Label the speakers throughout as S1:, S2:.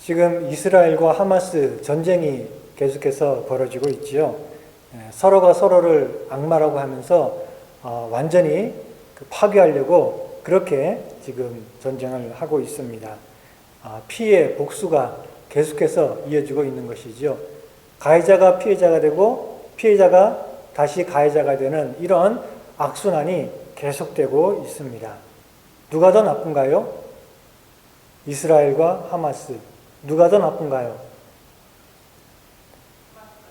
S1: 지금 이스라엘과 하마스 전쟁이 계속해서 벌어지고 있지요. 서로가 서로를 악마라고 하면서 완전히 파괴하려고 그렇게 지금 전쟁을 하고 있습니다. 피해 복수가 계속해서 이어지고 있는 것이죠. 가해자가 피해자가 되고 피해자가 다시 가해자가 되는 이런 악순환이 계속되고 있습니다. 누가 더 나쁜가요? 이스라엘과 하마스. 누가 더 나쁜가요?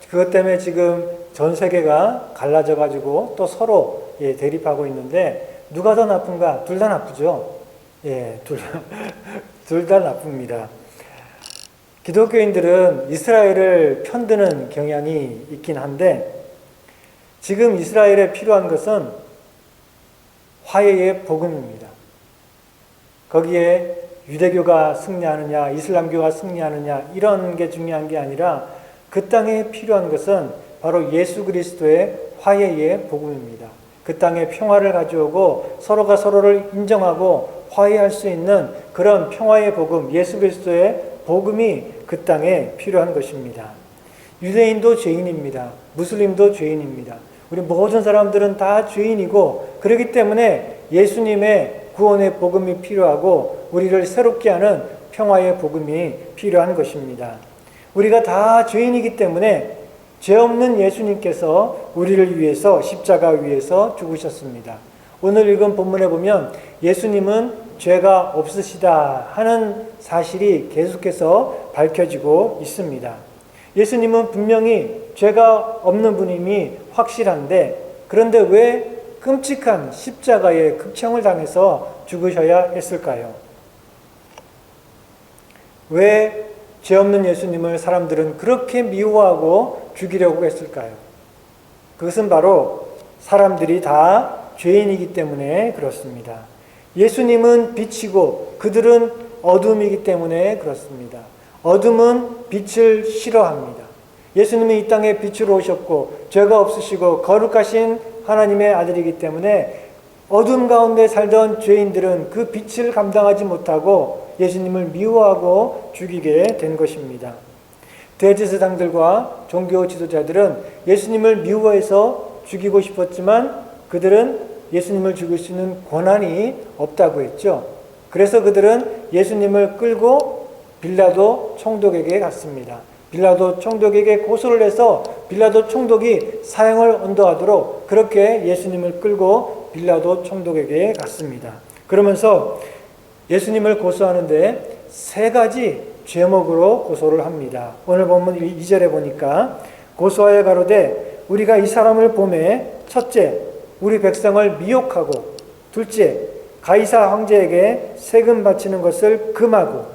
S1: 그것 때문에 지금 전 세계가 갈라져 가지고 또 서로 대립하고 있는데 누가 더 나쁜가? 둘 다 나쁘죠. 둘 다 나쁩니다. 기독교인들은 이스라엘을 편드는 경향이 있긴 한데 지금 이스라엘에 필요한 것은 화해의 복음입니다. 거기에 유대교가 승리하느냐, 이슬람교가 승리하느냐 이런 게 중요한 게 아니라 그 땅에 필요한 것은 바로 예수 그리스도의 화해의 복음입니다. 그 땅에 평화를 가져오고 서로가 서로를 인정하고 화해할 수 있는 그런 평화의 복음, 예수 그리스도의 복음이 그 땅에 필요한 것입니다. 유대인도 죄인입니다. 무슬림도 죄인입니다. 우리 모든 사람들은 다 죄인이고 그렇기 때문에 예수님의 구원의 복음이 필요하고 우리를 새롭게 하는 평화의 복음이 필요한 것입니다. 우리가 다 죄인이기 때문에 죄 없는 예수님께서 우리를 위해서 십자가 위에서 죽으셨습니다. 오늘 읽은 본문에 보면 예수님은 죄가 없으시다 하는 사실이 계속해서 밝혀지고 있습니다. 예수님은 분명히 죄가 없는 분임이 확실한데 그런데 왜 끔찍한 십자가의 극형을 당해서 죽으셔야 했을까요? 왜 죄 없는 예수님을 사람들은 그렇게 미워하고 죽이려고 했을까요? 그것은 바로 사람들이 다 죄인이기 때문에 그렇습니다. 예수님은 빛이고 그들은 어둠이기 때문에 그렇습니다. 어둠은 빛을 싫어합니다. 예수님은 이 땅에 빛으로 오셨고 죄가 없으시고 거룩하신 하나님의 아들이기 때문에 어둠 가운데 살던 죄인들은 그 빛을 감당하지 못하고 예수님을 미워하고 죽이게 된 것입니다. 대제사장들과 종교 지도자들은 예수님을 미워해서 죽이고 싶었지만 그들은 예수님을 죽일 수 있는 권한이 없다고 했죠. 그래서 그들은 예수님을 끌고 빌라도 총독에게 갔습니다. 빌라도 총독에게 고소를 해서 빌라도 총독이 사형을 언도하도록 그렇게 예수님을 끌고 빌라도 총독에게 갔습니다. 그러면서 예수님을 고소하는데 세 가지 죄목으로 고소를 합니다. 오늘 본문 2절에 보니까 고소하여 가로되 우리가 이 사람을 보매 첫째 우리 백성을 미혹하고 둘째 가이사 황제에게 세금 바치는 것을 금하고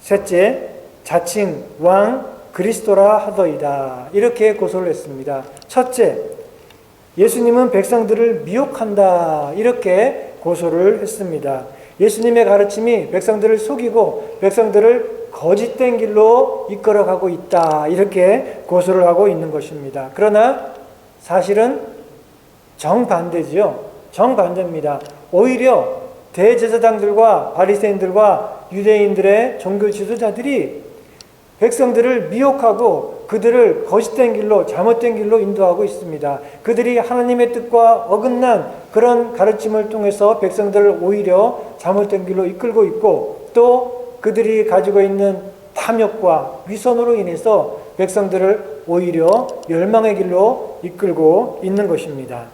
S1: 셋째 자칭 왕 그리스도라 하더이다. 이렇게 고소를 했습니다. 첫째, 예수님은 백성들을 미혹한다. 이렇게 고소를 했습니다. 예수님의 가르침이 백성들을 속이고 백성들을 거짓된 길로 이끌어가고 있다. 이렇게 고소를 하고 있는 것입니다. 그러나 사실은 정반대지요. 정반대입니다. 오히려 대제사장들과 바리새인들과 유대인들의 종교 지도자들이 백성들을 미혹하고 그들을 거짓된 길로 잘못된 길로 인도하고 있습니다. 그들이 하나님의 뜻과 어긋난 그런 가르침을 통해서 백성들을 오히려 잘못된 길로 이끌고 있고 또 그들이 가지고 있는 탐욕과 위선으로 인해서 백성들을 오히려 멸망의 길로 이끌고 있는 것입니다.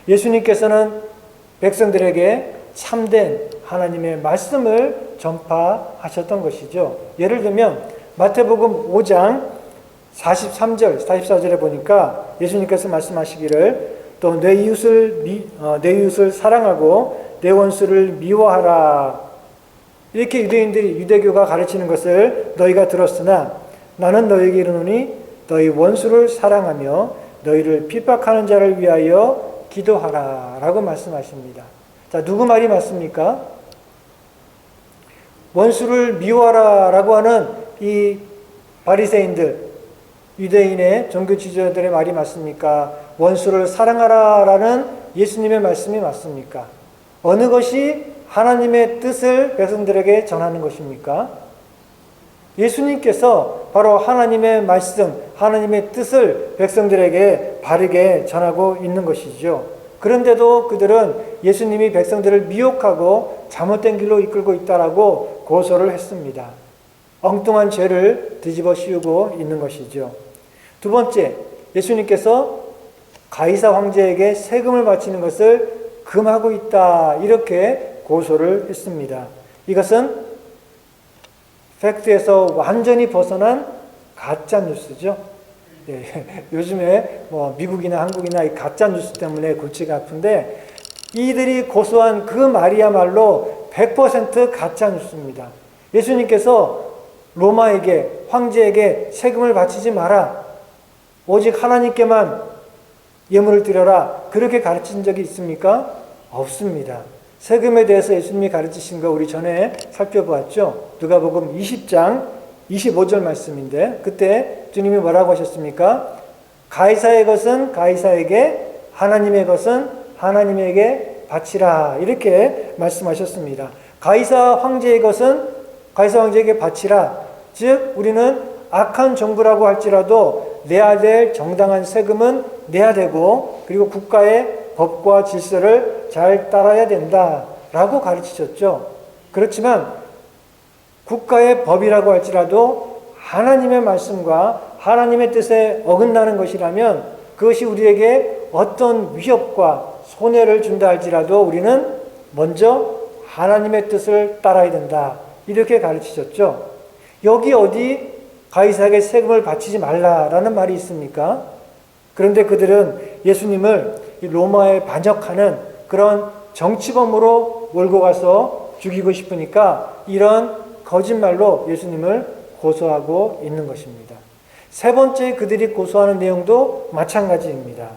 S1: 예수님께서는 백성들에게 참된 하나님의 말씀을 전파하셨던 것이죠. 예를 들면 마태복음 5장 43절, 44절에 보니까 예수님께서 말씀하시기를 또 내 이웃을 사랑하고 내 원수를 미워하라. 이렇게 유대교가 가르치는 것을 너희가 들었으나 나는 너희에게 이르노니 너희 원수를 사랑하며 너희를 핍박하는 자를 위하여 기도하라. 라고 말씀하십니다. 자, 누구 말이 맞습니까? 원수를 미워하라 라고 하는 이 바리새인들, 유대인의 종교 지도자들의 말이 맞습니까? 원수를 사랑하라 라는 예수님의 말씀이 맞습니까? 어느 것이 하나님의 뜻을 백성들에게 전하는 것입니까? 예수님께서 바로 하나님의 말씀, 하나님의 뜻을 백성들에게 바르게 전하고 있는 것이죠. 그런데도 그들은 예수님이 백성들을 미혹하고 잘못된 길로 이끌고 있다라고 고소를 했습니다. 엉뚱한 죄를 뒤집어 씌우고 있는 것이죠. 두 번째, 예수님께서 가이사 황제에게 세금을 바치는 것을 금하고 있다, 이렇게 고소를 했습니다. 이것은 팩트에서 완전히 벗어난 가짜 뉴스죠. 예, 요즘에 미국이나 한국이나 이 가짜 뉴스 때문에 골치가 아픈데, 이들이 고소한 그 말이야말로 100% 가짜 뉴스입니다. 예수님께서 로마에게, 황제에게 세금을 바치지 마라, 오직 하나님께만 예물을 드려라, 그렇게 가르친 적이 있습니까? 없습니다. 세금에 대해서 예수님이 가르치신 거 우리 전에 살펴보았죠. 누가복음 20장 25절 말씀인데, 그때 주님이 뭐라고 하셨습니까? 가이사의 것은 가이사에게, 하나님의 것은 하나님에게 바치라, 이렇게 말씀하셨습니다. 가이사 황제의 것은 가이사 황제에게 바치라, 즉 우리는 악한 정부라고 할지라도 내야 될 정당한 세금은 내야 되고, 그리고 국가의 법과 질서를 잘 따라야 된다라고 가르치셨죠. 그렇지만 국가의 법이라고 할지라도 하나님의 말씀과 하나님의 뜻에 어긋나는 것이라면 그것이 우리에게 어떤 위협과 손해를 준다 할지라도 우리는 먼저 하나님의 뜻을 따라야 된다, 이렇게 가르치셨죠. 여기 어디 가이사에게 세금을 바치지 말라라는 말이 있습니까? 그런데 그들은 예수님을 로마에 반역하는 그런 정치범으로 몰고 가서 죽이고 싶으니까 이런 거짓말로 예수님을 고소하고 있는 것입니다. 세 번째, 그들이 고소하는 내용도 마찬가지입니다.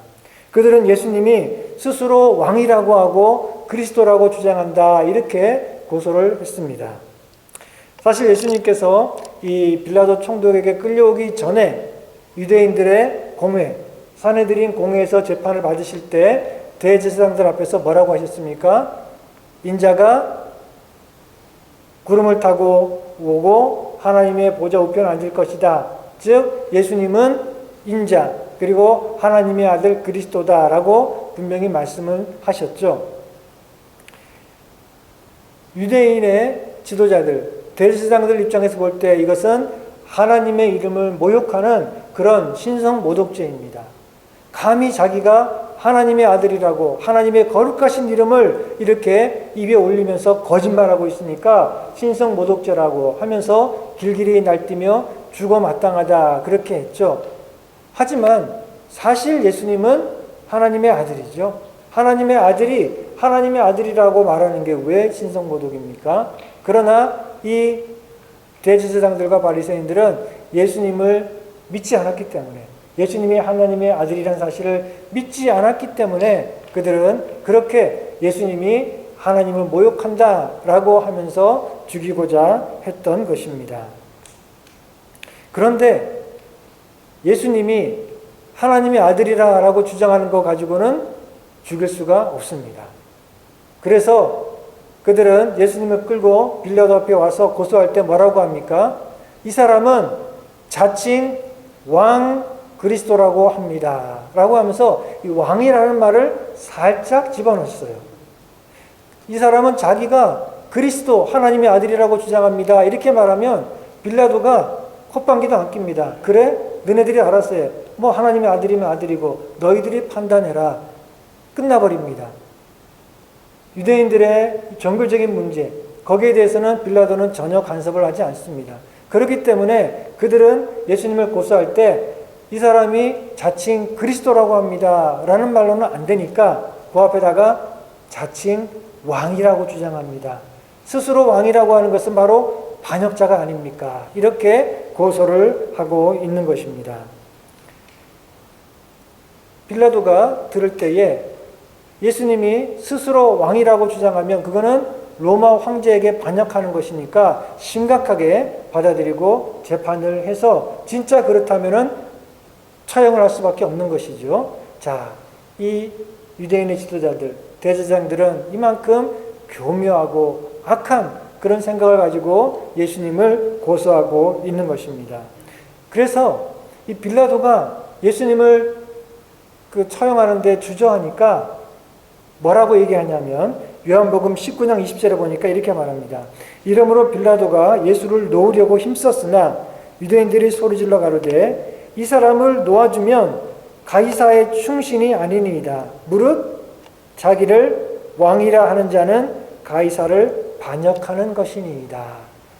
S1: 그들은 예수님이 스스로 왕이라고 하고 그리스도라고 주장한다, 이렇게 고소를 했습니다. 사실 예수님께서 이 빌라도 총독에게 끌려오기 전에 유대인들의 공회, 산헤드린 공회에서 재판을 받으실 때 대제사장들 앞에서 뭐라고 하셨습니까? 인자가 구름을 타고 오고 하나님의 보좌 우편에 앉을 것이다. 즉 예수님은 인자, 그리고 하나님의 아들 그리스도다라고 분명히 말씀을 하셨죠. 유대인의 지도자들, 대제사장들 입장에서 볼 때 이것은 하나님의 이름을 모욕하는 그런 신성 모독죄입니다. 감히 자기가 하나님의 아들이라고 하나님의 거룩하신 이름을 이렇게 입에 올리면서 거짓말하고 있으니까 신성 모독죄라고 하면서 길길이 날뛰며 죽어 마땅하다, 그렇게 했죠. 하지만 사실 예수님은 하나님의 아들이죠. 하나님의 아들이 하나님의 아들이라고 말하는 게 왜 신성 모독입니까? 그러나 이 대제사장들과 바리새인들은 예수님을 믿지 않았기 때문에, 예수님이 하나님의 아들이라는 사실을 믿지 않았기 때문에 그들은 그렇게 예수님이 하나님을 모욕한다라고 하면서 죽이고자 했던 것입니다. 그런데 예수님이 하나님의 아들이라고 주장하는 것 가지고는 죽일 수가 없습니다. 그래서 그들은 예수님을 끌고 빌라도 앞에 와서 고소할 때 뭐라고 합니까? 이 사람은 자칭 왕 그리스도라고 합니다 라고 하면서 이 왕이라는 말을 살짝 집어넣었어요. 이 사람은 자기가 그리스도 하나님의 아들이라고 주장합니다, 이렇게 말하면 빌라도가 콧방귀도 안 낍니다. 그래? 너네들이 알아서 해. 뭐 하나님의 아들이면 아들이고 너희들이 판단해라. 끝나버립니다. 유대인들의 정글적인 문제, 거기에 대해서는 빌라도는 전혀 간섭을 하지 않습니다. 그렇기 때문에 그들은 예수님을 고소할 때 이 사람이 자칭 그리스도라고 합니다 라는 말로는 안 되니까 그 앞에다가 자칭 왕이라고 주장합니다. 스스로 왕이라고 하는 것은 바로 반역자가 아닙니까? 이렇게 고소를 하고 있는 것입니다. 빌라도가 들을 때에 예수님이 스스로 왕이라고 주장하면 그거는 로마 황제에게 반역하는 것이니까 심각하게 받아들이고 재판을 해서 진짜 그렇다면은 처형을 할 수밖에 없는 것이죠. 자, 이 유대인의 지도자들, 대제사장들은 이만큼 교묘하고 악한 그런 생각을 가지고 예수님을 고소하고 있는 것입니다. 그래서 이 빌라도가 예수님을 처형하는데 주저하니까 뭐라고 얘기하냐면 요한복음 19장 20절에 보니까 이렇게 말합니다. 이러므로 빌라도가 예수를 놓으려고 힘썼으나 유대인들이 소리질러 가로되 이 사람을 놓아주면 가이사의 충신이 아니니이다. 무릇 자기를 왕이라 하는 자는 가이사를 반역하는 것이니이다.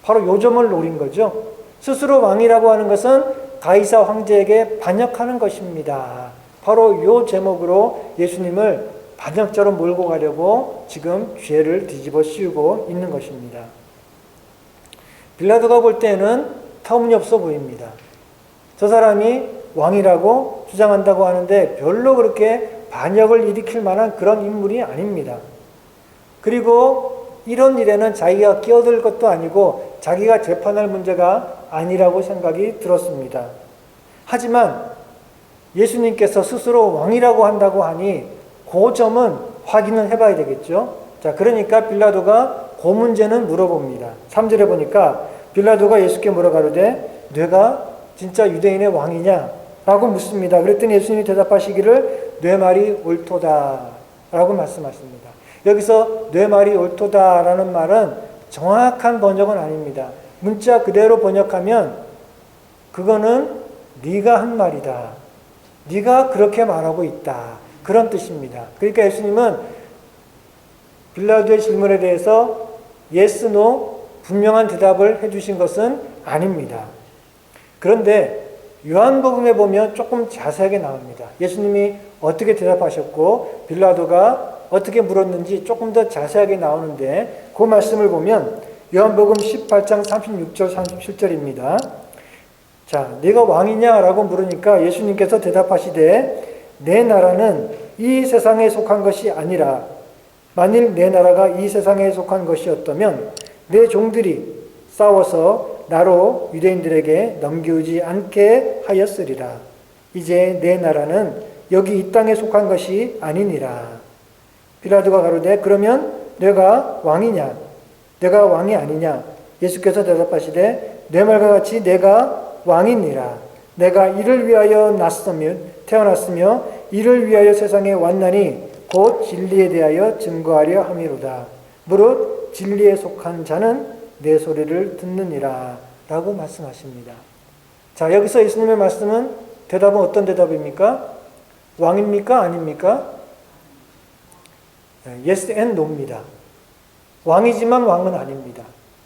S1: 바로 요 점을 노린 거죠. 스스로 왕이라고 하는 것은 가이사 황제에게 반역하는 것입니다. 바로 요 제목으로 예수님을 반역자로 몰고 가려고 지금 죄를 뒤집어 씌우고 있는 것입니다. 빌라도가 볼 때는 터무니없어 보입니다. 저 사람이 왕이라고 주장한다고 하는데 별로 그렇게 반역을 일으킬 만한 그런 인물이 아닙니다. 그리고 이런 일에는 자기가 끼어들 것도 아니고 자기가 재판할 문제가 아니라고 생각이 들었습니다. 하지만 예수님께서 스스로 왕이라고 한다고 하니 그 점은 확인을 해봐야 되겠죠. 자, 그러니까 빌라도가 그 문제는 물어봅니다. 3절에 보니까 빌라도가 예수께 물어가로되 네가 진짜 유대인의 왕이냐? 라고 묻습니다. 그랬더니 예수님이 대답하시기를 네 말이 옳도다 라고 말씀하십니다. 여기서 네 말이 옳도다 라는 말은 정확한 번역은 아닙니다. 문자 그대로 번역하면 그거는 네가 한 말이다. 네가 그렇게 말하고 있다. 그런 뜻입니다. 그러니까 예수님은 빌라도의 질문에 대해서 yes, no 분명한 대답을 해주신 것은 아닙니다. 그런데 요한복음에 보면 조금 자세하게 나옵니다. 예수님이 어떻게 대답하셨고 빌라도가 어떻게 물었는지 조금 더 자세하게 나오는데 그 말씀을 보면 요한복음 18장 36절 37절입니다. 자, 네가 왕이냐? 라고 물으니까 예수님께서 대답하시되 내 나라는 이 세상에 속한 것이 아니라 만일 내 나라가 이 세상에 속한 것이었다면 내 종들이 싸워서 나로 유대인들에게 넘기지 않게 하였으리라. 이제 내 나라는 여기 이 땅에 속한 것이 아니니라. 빌라도가 가로되 그러면 내가 왕이냐? 내가 왕이 아니냐? 예수께서 대답하시되 내 말과 같이 내가 왕이니라. 내가 이를 위하여 태어났으며 이를 위하여 세상에 왔나니 곧 진리에 대하여 증거하려 함이로다. 무릇 진리에 속한 자는 내 소리를 듣느니라 라고 말씀하십니다. 자, 여기서 예수님의 말씀은 대답은 어떤 대답입니까? 왕입니까? 아닙니까? Yes and no입니다. 왕이지만 왕은 아닙니다.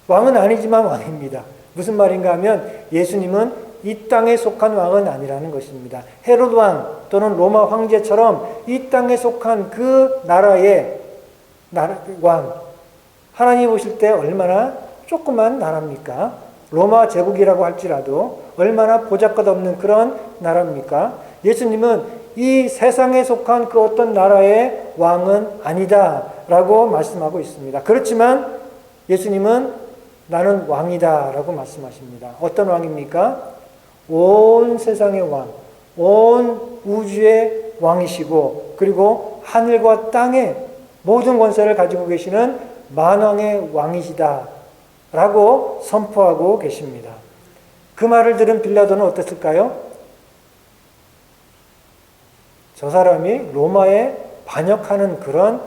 S1: 왕은 아니지만 왕입니다. 무슨 말인가 하면 예수님은 이 땅에 속한 왕은 아니라는 것입니다. 헤롯 왕 또는 로마 황제처럼 이 땅에 속한 그 나라의 왕. 하나님 보실 때 얼마나 조그만 나라입니까? 로마 제국이라고 할지라도 얼마나 보잘것없는 그런 나라입니까? 예수님은 이 세상에 속한 그 어떤 나라의 왕은 아니다 라고 말씀하고 있습니다. 그렇지만 예수님은 나는 왕이다 라고 말씀하십니다. 어떤 왕입니까? 온 세상의 왕, 온 우주의 왕이시고 그리고 하늘과 땅의 모든 권세를 가지고 계시는 만왕의 왕이시다 라고 선포하고 계십니다. 그 말을 들은 빌라도는 어땠을까요? 저 사람이 로마에 반역하는 그런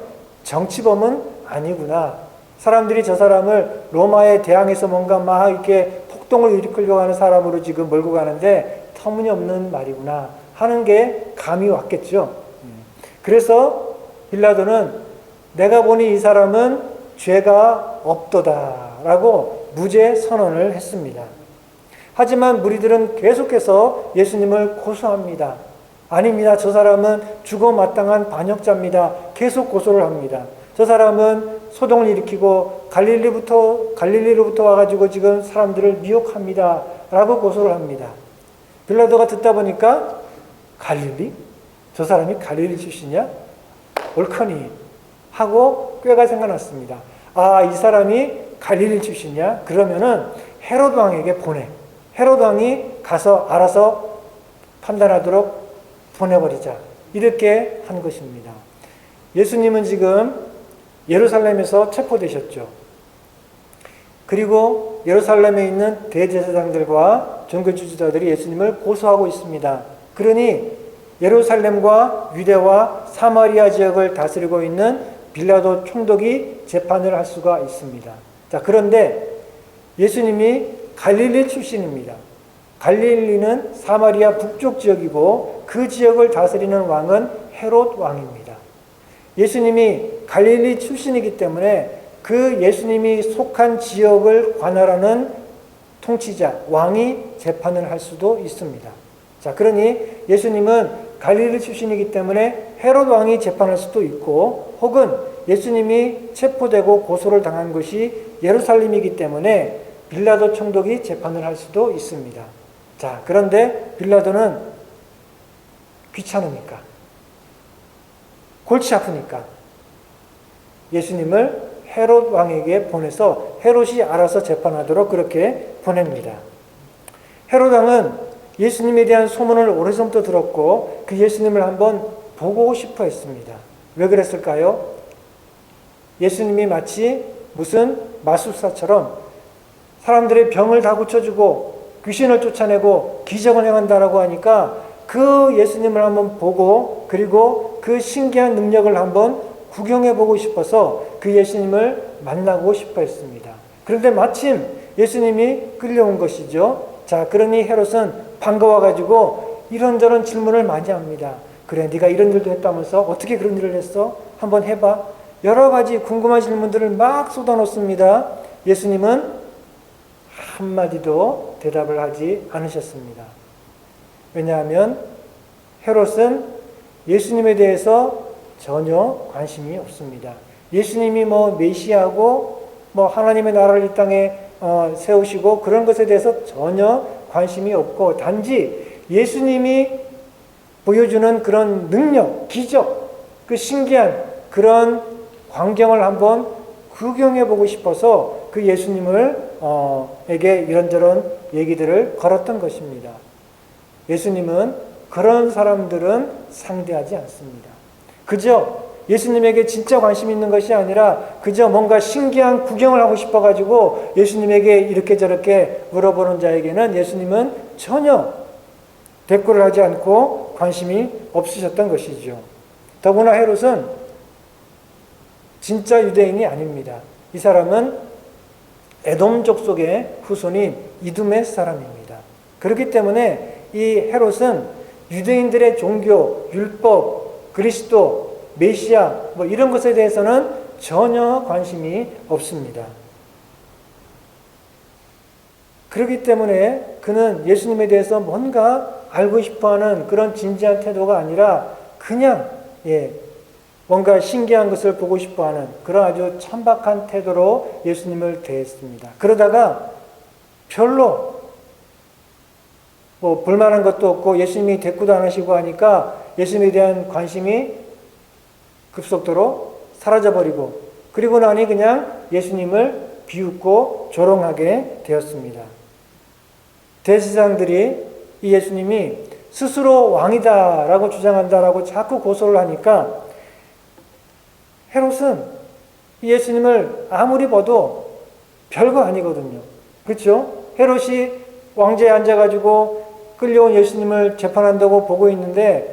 S1: 정치범은 아니구나. 사람들이 저 사람을 로마에 대항해서 뭔가 막 이렇게 폭동을 일으키려고 하는 사람으로 지금 몰고 가는데 터무니없는 말이구나 하는 게 감이 왔겠죠. 그래서 빌라도는 내가 보니 이 사람은 죄가 없도다 라고 무죄 선언을 했습니다. 하지만 무리들은 계속해서 예수님을 고소합니다. 아닙니다. 저 사람은 죽어 마땅한 반역자입니다. 계속 고소를 합니다. 저 사람은 소동을 일으키고 갈릴리로부터 와가지고 지금 사람들을 미혹합니다. 라고 고소를 합니다. 빌라도가 듣다 보니까 갈릴리? 저 사람이 갈릴리 출신이야? 옳거니 하고 꾀가 생각났습니다. 아, 이 사람이 갈릴리 출신이야? 그러면은 헤롯 왕에게 보내. 헤롯 왕이 가서 알아서 판단하도록 보내버리자. 이렇게 한 것입니다. 예수님은 지금 예루살렘에서 체포되셨죠. 그리고 예루살렘에 있는 대제사장들과 종교주지자들이 예수님을 고소하고 있습니다. 그러니 예루살렘과 유대와 사마리아 지역을 다스리고 있는 빌라도 총독이 재판을 할 수가 있습니다. 자, 그런데 예수님이 갈릴리 출신입니다. 갈릴리는 사마리아 북쪽 지역이고 그 지역을 다스리는 왕은 헤롯 왕입니다. 예수님이 갈릴리 출신이기 때문에 그 예수님이 속한 지역을 관할하는 통치자, 왕이 재판을 할 수도 있습니다. 자, 그러니 예수님은 갈릴리 출신이기 때문에 헤롯 왕이 재판할 수도 있고, 혹은 예수님이 체포되고 고소를 당한 곳이 예루살렘이기 때문에 빌라도 총독이 재판을 할 수도 있습니다. 자, 그런데 빌라도는 귀찮으니까, 골치 아프니까 예수님을 헤롯 왕에게 보내서 헤롯이 알아서 재판하도록 그렇게 보냅니다. 헤롯 왕은 예수님에 대한 소문을 오래전부터 들었고 그 예수님을 한번 보고 싶어 했습니다. 왜 그랬을까요? 예수님이 마치 무슨 마술사처럼 사람들의 병을 다 고쳐주고 귀신을 쫓아내고 기적을 행한다라고 하니까 그 예수님을 한번 보고, 그리고 그 신기한 능력을 한번 구경해보고 싶어서 그 예수님을 만나고 싶어 했습니다. 그런데 마침 예수님이 끌려온 것이죠. 자, 그러니 헤롯은 반가워가지고 이런저런 질문을 많이 합니다. 그래, 네가 이런 일도 했다면서? 어떻게 그런 일을 했어? 한번 해봐. 여러 가지 궁금한 질문들을 막 쏟아놓습니다. 예수님은 한마디도 대답을 하지 않으셨습니다. 왜냐하면 헤롯은 예수님에 대해서 전혀 관심이 없습니다. 예수님이 메시아고 하나님의 나라를 이 땅에 세우시고 그런 것에 대해서 전혀 관심이 없고, 단지 예수님이 보여주는 그런 능력, 기적, 그 신기한 그런 광경을 한번 구경해 보고 싶어서 그 예수님을 에게 이런저런 얘기들을 걸었던 것입니다. 예수님은 그런 사람들은 상대하지 않습니다. 그저 예수님에게 진짜 관심 있는 것이 아니라 그저 뭔가 신기한 구경을 하고 싶어가지고 예수님에게 이렇게 저렇게 물어보는 자에게는 예수님은 전혀 대꾸를 하지 않고 관심이 없으셨던 것이죠. 더구나 헤롯은 진짜 유대인이 아닙니다. 이 사람은 에돔 족속의 후손인 이두메 사람입니다. 그렇기 때문에 이 헤롯은 유대인들의 종교, 율법, 그리스도, 메시아 이런 것에 대해서는 전혀 관심이 없습니다. 그렇기 때문에 그는 예수님에 대해서 뭔가 알고 싶어하는 그런 진지한 태도가 아니라 그냥 뭔가 신기한 것을 보고 싶어하는 그런 아주 천박한 태도로 예수님을 대했습니다. 그러다가 별로 볼만한 것도 없고 예수님이 대꾸도 안 하시고 하니까 예수님에 대한 관심이 급속도로 사라져버리고, 그리고 나니 그냥 예수님을 비웃고 조롱하게 되었습니다. 대제사장들이 이 예수님이 스스로 왕이다라고 주장한다라고 자꾸 고소를 하니까 헤롯은 이 예수님을 아무리 봐도 별거 아니거든요. 그렇죠? 헤롯이 왕좌에 앉아가지고 끌려온 예수님을 재판한다고 보고 있는데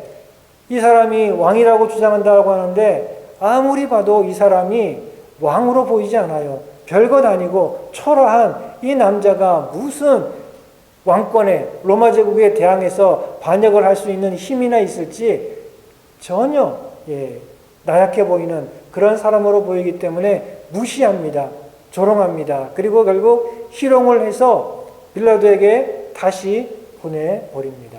S1: 이 사람이 왕이라고 주장한다고 하는데 아무리 봐도 이 사람이 왕으로 보이지 않아요. 별것 아니고 초라한 이 남자가 무슨 왕권에 로마 제국에 대항해서 반역을 할 수 있는 힘이나 있을지 전혀 나약해 보이는 그런 사람으로 보이기 때문에 무시합니다. 조롱합니다. 그리고 결국 희롱을 해서 빌라도에게 다시 보내버립니다.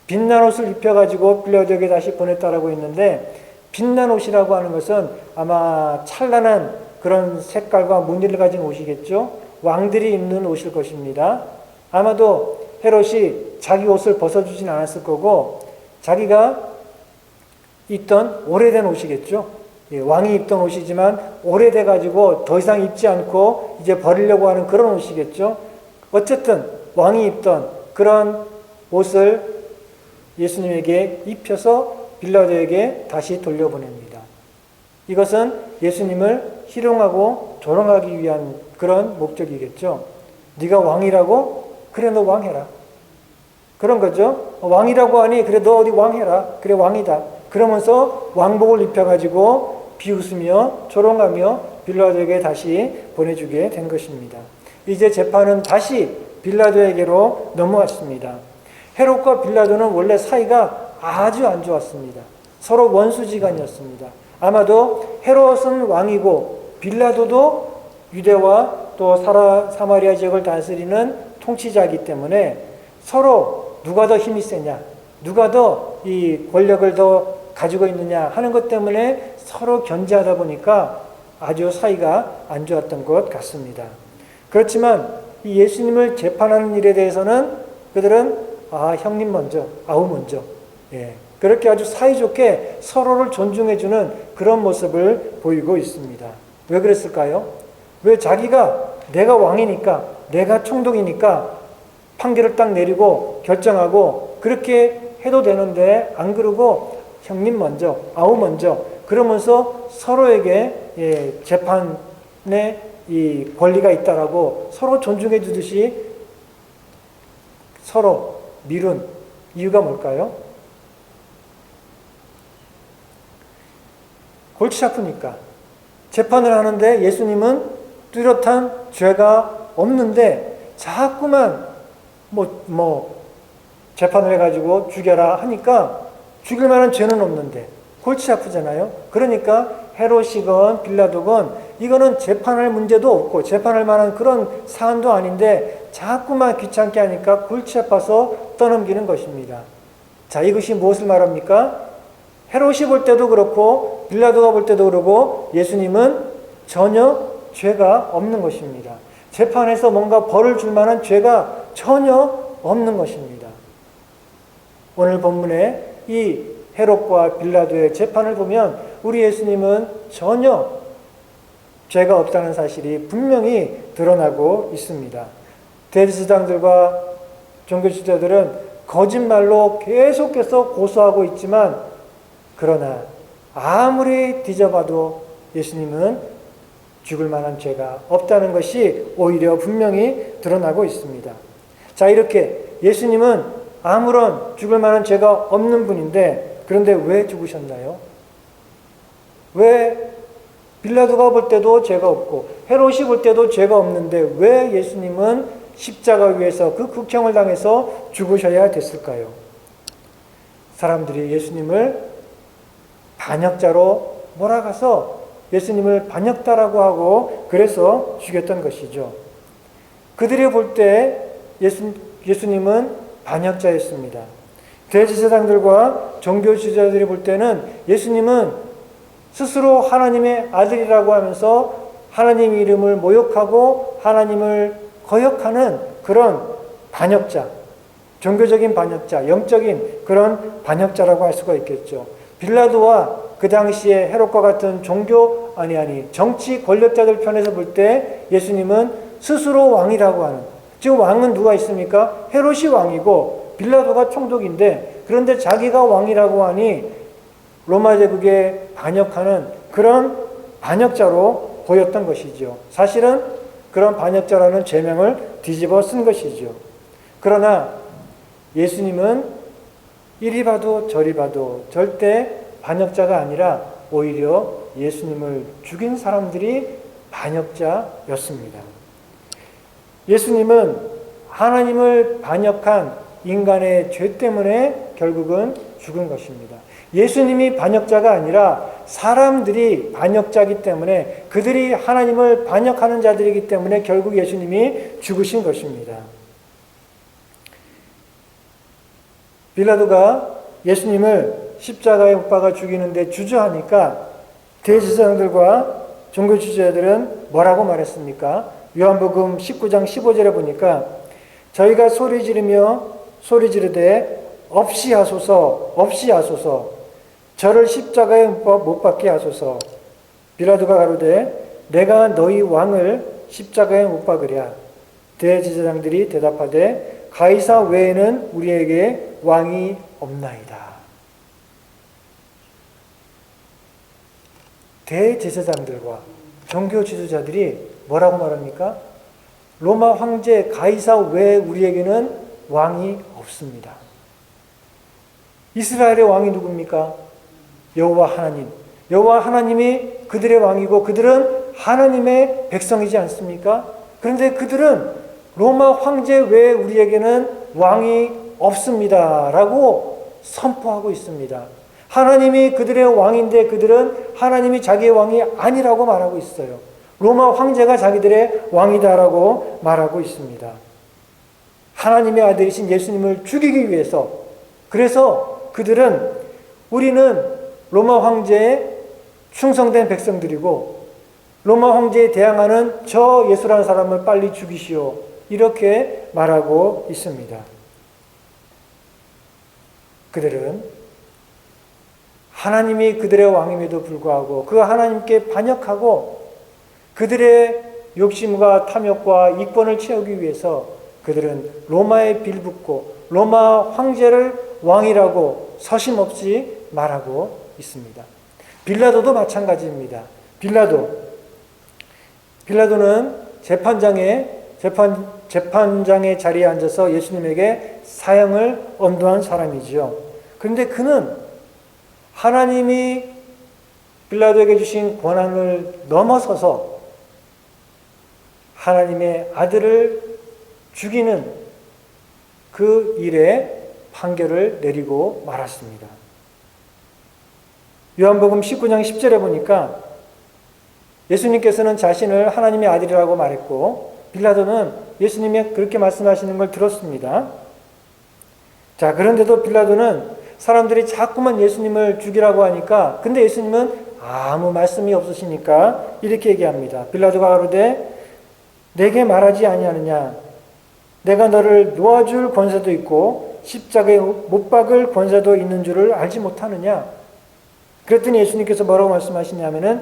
S1: 빛난 옷을 입혀가지고 빌라도에게 다시 보냈다라고 했는데, 빛난 옷이라고 하는 것은 아마 찬란한 그런 색깔과 무늬를 가진 옷이겠죠. 왕들이 입는 옷일 것입니다. 아마도 헤롯이 자기 옷을 벗어주진 않았을 거고 자기가 입던 오래된 옷이겠죠. 왕이 입던 옷이지만 오래돼가지고 더 이상 입지 않고 이제 버리려고 하는 그런 옷이겠죠. 어쨌든 왕이 입던 그런 옷을 예수님에게 입혀서 빌라도에게 다시 돌려보냅니다. 이것은 예수님을 희롱하고 조롱하기 위한 그런 목적이겠죠. 네가 왕이라고? 그래, 너 왕해라. 그런 거죠. 왕이라고 하니 그래, 너 어디 왕해라. 그래, 왕이다. 그러면서 왕복을 입혀가지고 비웃으며 조롱하며 빌라도에게 다시 보내주게 된 것입니다. 이제 재판은 다시 빌라도에게로 넘어왔습니다. 헤롯과 빌라도는 원래 사이가 아주 안 좋았습니다. 서로 원수지간이었습니다. 아마도 헤롯은 왕이고 빌라도도 유대와 또 사마리아 지역을 다스리는 통치자이기 때문에 서로 누가 더 힘이 세냐, 누가 더 이 권력을 더 가지고 있느냐 하는 것 때문에 서로 견제하다 보니까 아주 사이가 안 좋았던 것 같습니다. 그렇지만 이 예수님을 재판하는 일에 대해서는 그들은 형님 먼저, 아우 먼저, 그렇게 아주 사이좋게 서로를 존중해주는 그런 모습을 보이고 있습니다. 왜 그랬을까요? 왜 자기가 내가 왕이니까, 내가 총독이니까 판결을 딱 내리고 결정하고 그렇게 해도 되는데 안 그러고 형님 먼저, 아우 먼저 그러면서 서로에게 재판에 이 권리가 있다라고 서로 존중해 주듯이 서로 미룬 이유가 뭘까요? 골치 아프니까. 재판을 하는데 예수님은 뚜렷한 죄가 없는데 자꾸만 재판을 해가지고 죽여라 하니까 죽일 만한 죄는 없는데 골치 아프잖아요. 그러니까 헤롯이건 빌라도건 이거는 재판할 문제도 없고 재판할 만한 그런 사안도 아닌데 자꾸만 귀찮게 하니까 골치 아파서 떠넘기는 것입니다. 자, 이것이 무엇을 말합니까? 헤롯이 볼 때도 그렇고 빌라도가 볼 때도 그러고 예수님은 전혀 죄가 없는 것입니다. 재판에서 뭔가 벌을 줄 만한 죄가 전혀 없는 것입니다. 오늘 본문에 이 헤롯과 빌라도의 재판을 보면 우리 예수님은 전혀 죄가 없다는 사실이 분명히 드러나고 있습니다. 대제사장들과 종교지도자들은 거짓말로 계속해서 고소하고 있지만 그러나 아무리 뒤져봐도 예수님은 죽을 만한 죄가 없다는 것이 오히려 분명히 드러나고 있습니다. 자, 이렇게 예수님은 아무런 죽을 만한 죄가 없는 분인데 그런데 왜 죽으셨나요? 왜 빌라도가 볼 때도 죄가 없고 헤롯이 볼 때도 죄가 없는데 왜 예수님은 십자가 위에서 그 극형을 당해서 죽으셔야 됐을까요? 사람들이 예수님을 반역자로 몰아가서 예수님을 반역자라고 하고 그래서 죽였던 것이죠. 그들이 볼 때 예수님은 반역자였습니다. 대제사장들과 종교 지도자들이 볼 때는 예수님은 스스로 하나님의 아들이라고 하면서 하나님 이름을 모욕하고 하나님을 거역하는 그런 반역자, 종교적인 반역자, 영적인 그런 반역자라고 할 수가 있겠죠. 빌라도와 그 당시에 헤롯과 같은 정치 권력자들 편에서 볼 때 예수님은 스스로 왕이라고 하는, 지금 왕은 누가 있습니까? 헤롯이 왕이고 빌라도가 총독인데 그런데 자기가 왕이라고 하니 로마 제국에 반역하는 그런 반역자로 보였던 것이죠. 사실은 그런 반역자라는 죄명을 뒤집어 쓴 것이죠. 그러나 예수님은 이리 봐도 저리 봐도 절대 반역자가 아니라 오히려 예수님을 죽인 사람들이 반역자였습니다. 예수님은 하나님을 반역한 인간의 죄 때문에 결국은 죽은 것입니다. 예수님이 반역자가 아니라 사람들이 반역자이기 때문에 그들이 하나님을 반역하는 자들이기 때문에 결국 예수님이 죽으신 것입니다. 빌라도가 예수님을 십자가에 못 박아 죽이는데 주저하니까 대제사장들과 종교지도자들은 뭐라고 말했습니까? 요한복음 19장 15절에 보니까 저희가 소리 지르되 없이 하소서 저를 십자가에 못 박게 하소서. 빌라도가 가로되 내가 너희 왕을 십자가에 못 박으랴. 대제사장들이 대답하되 가이사 외에는 우리에게 왕이 없나이다. 대제사장들과 종교 지도자들이 뭐라고 말합니까? 로마 황제 가이사 외에 우리에게는 왕이 없습니다. 이스라엘의 왕이 누굽니까? 여호와 하나님. 여호와 하나님이 그들의 왕이고 그들은 하나님의 백성이지 않습니까? 그런데 그들은 로마 황제 외에 우리에게는 왕이 없습니다 라고 선포하고 있습니다. 하나님이 그들의 왕인데 그들은 하나님이 자기의 왕이 아니라고 말하고 있어요. 로마 황제가 자기들의 왕이다라고 말하고 있습니다. 하나님의 아들이신 예수님을 죽이기 위해서, 그래서 그들은 우리는 로마 황제에 충성된 백성들이고 로마 황제에 대항하는 저 예수라는 사람을 빨리 죽이시오, 이렇게 말하고 있습니다. 그들은 하나님이 그들의 왕임에도 불구하고 그 하나님께 반역하고 그들의 욕심과 탐욕과 이권을 채우기 위해서 그들은 로마에 빌붙고 로마 황제를 왕이라고 서심없이 말하고 있습니다. 빌라도도 마찬가지입니다. 빌라도는 재판장의 자리에 앉아서 예수님에게 사형을 언도한 사람이지요. 그런데 그는 하나님이 빌라도에게 주신 권한을 넘어서서 하나님의 아들을 죽이는 그 일에 판결을 내리고 말았습니다. 요한복음 19장 10절에 보니까 예수님께서는 자신을 하나님의 아들이라고 말했고 빌라도는 예수님이 그렇게 말씀하시는 걸 들었습니다. 자, 그런데도 빌라도는 사람들이 자꾸만 예수님을 죽이라고 하니까, 근데 예수님은 아무 말씀이 없으시니까 이렇게 얘기합니다. 빌라도가 가로되 내게 말하지 아니하느냐? 내가 너를 놓아줄 권세도 있고 십자가에 못 박을 권세도 있는 줄을 알지 못하느냐? 그랬더니 예수님께서 뭐라고 말씀하시냐면은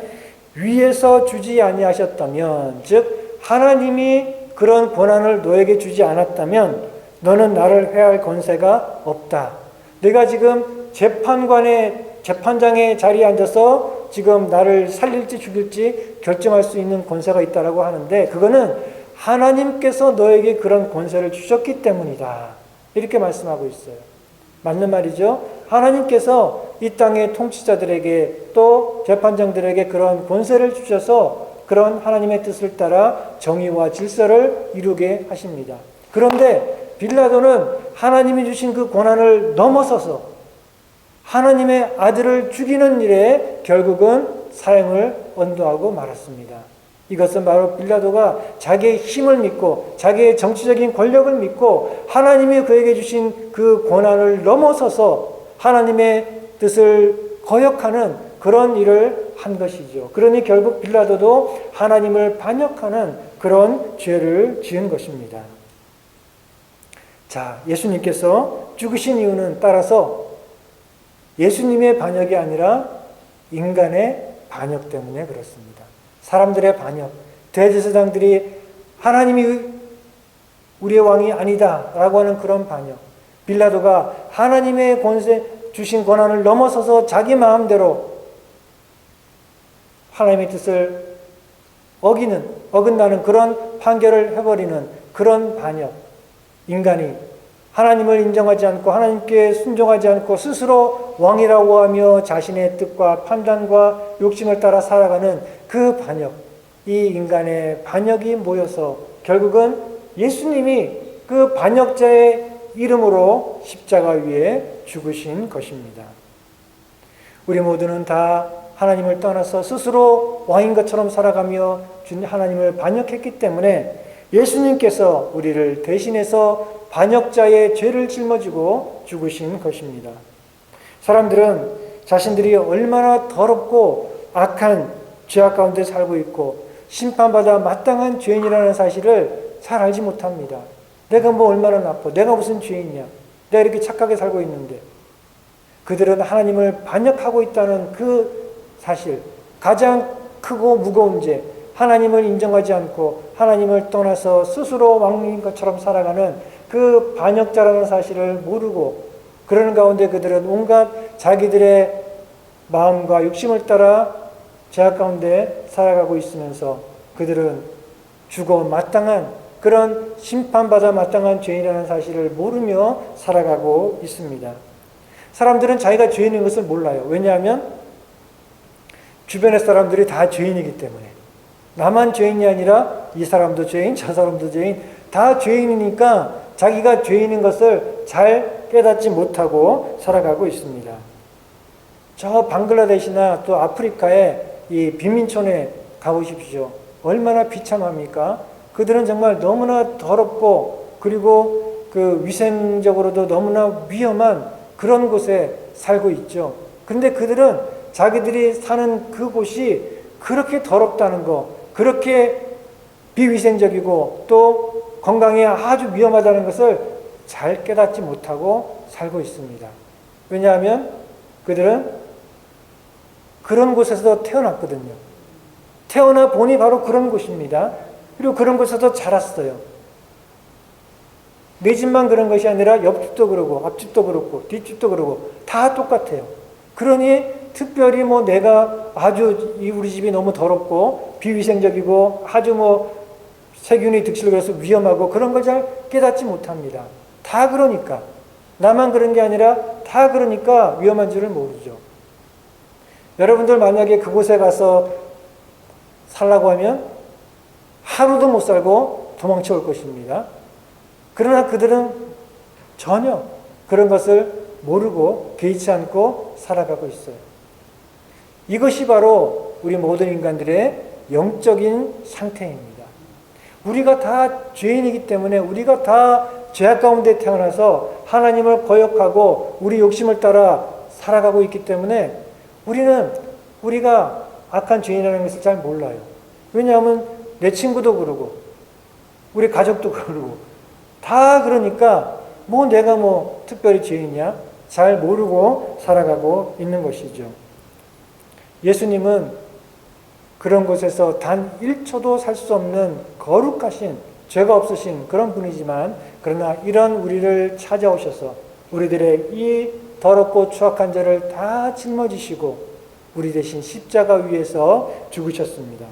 S1: 위에서 주지 아니하셨다면, 즉 하나님이 그런 권한을 너에게 주지 않았다면 너는 나를 해할 권세가 없다. 내가 지금 재판장의 자리에 앉아서 지금 나를 살릴지 죽일지 결정할 수 있는 권세가 있다라고 하는데, 그거는 하나님께서 너에게 그런 권세를 주셨기 때문이다, 이렇게 말씀하고 있어요. 맞는 말이죠. 하나님께서 이 땅의 통치자들에게 또 재판장들에게 그런 권세를 주셔서 그런 하나님의 뜻을 따라 정의와 질서를 이루게 하십니다. 그런데 빌라도는 하나님이 주신 그 권한을 넘어서서 하나님의 아들을 죽이는 일에 결국은 사형을 언도하고 말았습니다. 이것은 바로 빌라도가 자기의 힘을 믿고 자기의 정치적인 권력을 믿고 하나님이 그에게 주신 그 권한을 넘어서서 하나님의 뜻을 거역하는 그런 일을 한 것이죠. 그러니 결국 빌라도도 하나님을 반역하는 그런 죄를 지은 것입니다. 자, 예수님께서 죽으신 이유는 따라서 예수님의 반역이 아니라 인간의 반역 때문에 그렇습니다. 사람들의 반역, 대제사장들이 하나님이 우리의 왕이 아니다 라고 하는 그런 반역, 빌라도가 하나님의 주신 권한을 넘어서서 자기 마음대로 하나님의 뜻을 어긋나는 그런 판결을 해버리는 그런 반역, 인간이 하나님을 인정하지 않고 하나님께 순종하지 않고 스스로 왕이라고 하며 자신의 뜻과 판단과 욕심을 따라 살아가는 그 반역, 이 인간의 반역이 모여서 결국은 예수님이 그 반역자의 이름으로 십자가 위에 죽으신 것입니다. 우리 모두는 다 하나님을 떠나서 스스로 왕인 것처럼 살아가며 하나님을 반역했기 때문에 예수님께서 우리를 대신해서 반역자의 죄를 짊어지고 죽으신 것입니다. 사람들은 자신들이 얼마나 더럽고 악한 죄악 가운데 살고 있고 심판받아 마땅한 죄인이라는 사실을 잘 알지 못합니다. 내가 뭐 얼마나 나빠, 내가 무슨 죄인이야, 내가 이렇게 착하게 살고 있는데. 그들은 하나님을 반역하고 있다는 그 사실, 가장 크고 무거운 죄, 하나님을 인정하지 않고 하나님을 떠나서 스스로 왕인 것처럼 살아가는 그 반역자라는 사실을 모르고, 그러는 가운데 그들은 온갖 자기들의 마음과 욕심을 따라 죄악 가운데 살아가고 있으면서 그들은 죽어 마땅한 그런 심판받아 마땅한 죄인이라는 사실을 모르며 살아가고 있습니다. 사람들은 자기가 죄인인 것을 몰라요. 왜냐하면 주변의 사람들이 다 죄인이기 때문에. 나만 죄인이 아니라 이 사람도 죄인, 저 사람도 죄인, 다 죄인이니까 자기가 죄인인 것을 잘 깨닫지 못하고 살아가고 있습니다. 저 방글라데시나 또 아프리카의 이 빈민촌에 가보십시오. 얼마나 비참합니까? 그들은 정말 너무나 더럽고 그리고 그 위생적으로도 너무나 위험한 그런 곳에 살고 있죠. 그런데 그들은 자기들이 사는 그곳이 그렇게 더럽다는 거, 그렇게 비위생적이고 또 건강에 아주 위험하다는 것을 잘 깨닫지 못하고 살고 있습니다. 왜냐하면 그들은 그런 곳에서 태어났거든요. 태어나 보니 바로 그런 곳입니다. 그리고 그런 곳에서 자랐어요. 내 집만 그런 것이 아니라 옆집도 그러고 앞집도 그렇고 뒷집도 그러고 다 똑같아요. 그러니 특별히 뭐 내가 아주 우리 집이 너무 더럽고 비위생적이고 아주 세균이 득실거려서 위험하고 그런 걸 잘 깨닫지 못합니다. 다 그러니까. 나만 그런 게 아니라 다 그러니까 위험한 줄을 모르죠. 여러분들 만약에 그곳에 가서 살라고 하면 하루도 못 살고 도망쳐 올 것입니다. 그러나 그들은 전혀 그런 것을 모르고 개의치 않고 살아가고 있어요. 이것이 바로 우리 모든 인간들의 영적인 상태입니다. 우리가 다 죄인이기 때문에 우리가 다 죄악 가운데 태어나서 하나님을 거역하고 우리 욕심을 따라 살아가고 있기 때문에 우리가 악한 죄인이라는 것을 잘 몰라요. 왜냐하면 내 친구도 그러고 우리 가족도 그러고 다 그러니까 내가 특별히 죄인이야? 잘 모르고 살아가고 있는 것이죠. 예수님은 그런 곳에서 단 1초도 살 수 없는 거룩하신 죄가 없으신 그런 분이지만 그러나 이런 우리를 찾아오셔서 우리들의 이 더럽고 추악한 죄를 다 짊어지시고 우리 대신 십자가 위에서 죽으셨습니다.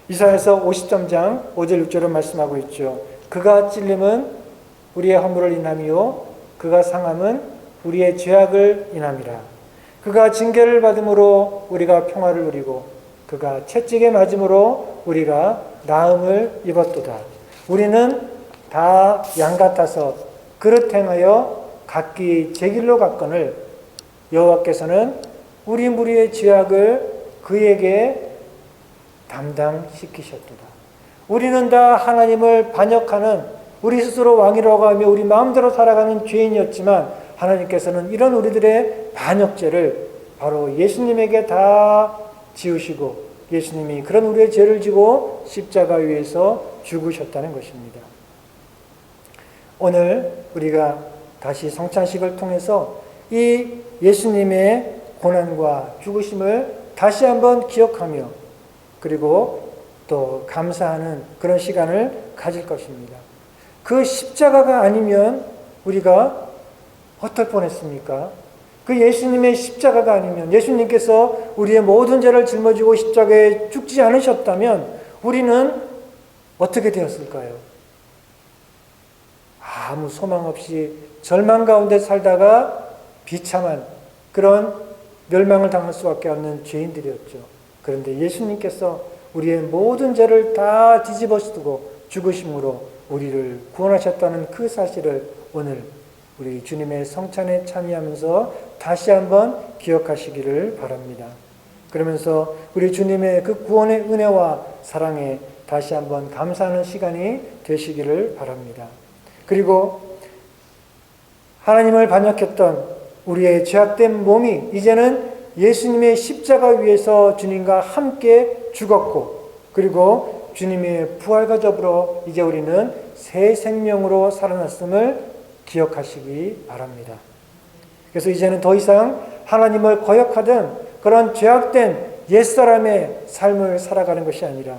S1: 이사야서 53장 5절 6절은 말씀하고 있죠. 그가 찔림은 우리의 허물을 인함이요 그가 상함은 우리의 죄악을 인함이라. 그가 징계를 받음으로 우리가 평화를 누리고 그가 채찍에 맞음으로 우리가 나음을 입었도다. 우리는 다 양 같아서 그릇 행하여 각기 제 길로 갔거늘 여호와께서는 우리 무리의 죄악을 그에게 담당시키셨도다. 우리는 다 하나님을 반역하는 우리 스스로 왕이라고 하며 우리 마음대로 살아가는 죄인이었지만 하나님께서는 이런 우리들의 반역죄를 바로 예수님에게 다 지으시고 예수님이 그런 우리의 죄를 지고 십자가 위에서 죽으셨다는 것입니다. 오늘 우리가 다시 성찬식을 통해서 이 예수님의 고난과 죽으심을 다시 한번 기억하며 그리고 또 감사하는 그런 시간을 가질 것입니다. 그 십자가가 아니면 우리가 어떨 뻔했습니까? 그 예수님의 십자가가 아니면 예수님께서 우리의 모든 죄를 짊어지고 십자가에 죽지 않으셨다면 우리는 어떻게 되었을까요? 아무 소망 없이 절망 가운데 살다가 비참한 그런 멸망을 당할 수밖에 없는 죄인들이었죠. 그런데 예수님께서 우리의 모든 죄를 다 뒤집어 쓰고 죽으심으로 우리를 구원하셨다는 그 사실을 오늘 우리 주님의 성찬에 참여하면서 다시 한번 기억하시기를 바랍니다. 그러면서 우리 주님의 그 구원의 은혜와 사랑에 다시 한번 감사하는 시간이 되시기를 바랍니다. 그리고 하나님을 반역했던 우리의 죄악된 몸이 이제는 예수님의 십자가 위에서 주님과 함께 죽었고 그리고 주님의 부활과 더불어 이제 우리는 새 생명으로 살아났음을 기억하시기 바랍니다. 그래서 이제는 더 이상 하나님을 거역하던 그런 죄악된 옛사람의 삶을 살아가는 것이 아니라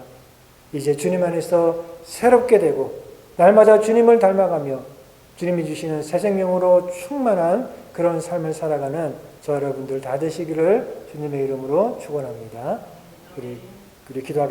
S1: 이제 주님 안에서 새롭게 되고 날마다 주님을 닮아가며 주님이 주시는 새 생명으로 충만한 그런 삶을 살아가는 저 여러분들 다 되시기를 주님의 이름으로 축원합니다. 우리 기도하겠습니다.